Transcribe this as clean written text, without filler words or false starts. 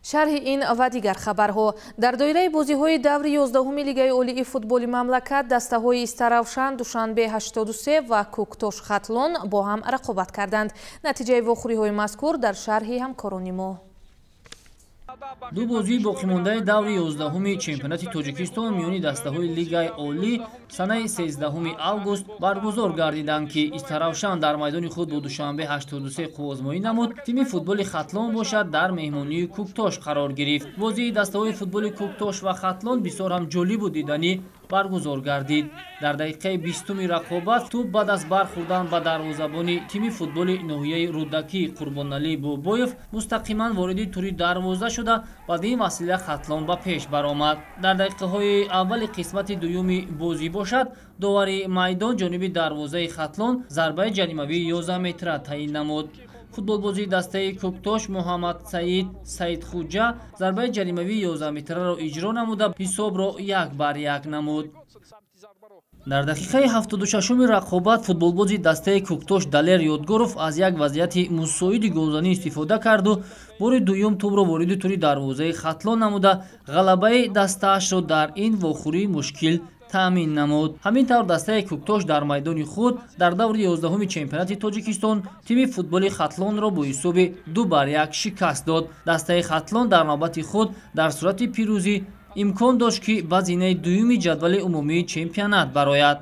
شرح این و دیگر خبرها. در دایره بازی‌های دوری 11 لیگای عالی فوتبال مملکت دسته‌های استراوشن دوشنبه 83 و کوکتوش خطلون با هم رقابت کردند. نتیجه واخوری‌های مذکور در شرح همکاران ما. دو بازی باقی مانده даври 11 чемпионати Тоҷикистон миёни дастаҳои Лигаи Олӣ санаи 13 август баргузор гардиданд ки Истаравшан дар майдони худ бо душанбе 83 қувозмоӣ намуд. Тими футболи Хатлон бошад дар меҳмонии Куктош қарор гирифт. Бозии дастаҳои футболи Куктош ва Хатлон бисёр ҳам ҷолибу диданӣ баргузор гардид. Дар дақиқаи 20-уми рақобат тӯб баъд аз бархӯрдан ба дарвозабони тими футболи ноҳияи Рӯдакӣ Қурбоналӣ Бобоев мустақиман вориди тури дарвоза шуда баъдин васила Хатлон ба пеш баромад. Дар дақиқаҳои аввали қисмати дуюми бозӣ бошад довари майдон ҷониби дарвозаи Хатлон зарбаи ҷаримавии 11 метра таъин намуд. Футболбози дастаи Куктош Муҳаммад Саидхуҷа зарбаи ҷаримавии 11 метраро иҷро намуда ҳисобро 1-1 намуд. Дар дақиқаи 76-уми рақобат футболбози дастаи Куктош Далер Ёдгоров аз як вазъияти мусоиди голзанӣ истифода карду бори дуюм тӯбро вориди тури дарвозаи Хатлон намуда Ғалабаи дастаашро дар ин вохӯрӣ мушкил таъмин намуд. Ҳамин тавр дастаи Куктош дар майдони худ дар даври 11 чемпионати Тоҷикистон тими футболи Хатлонро бо ҳисоби 2-1 шикаст дод. Дастаи Хатлон дар навбати худ дар сурати пирӯзӣ имкон дошт ки ба зинаи дуюми ҷадвали умумии чемпионат барояд.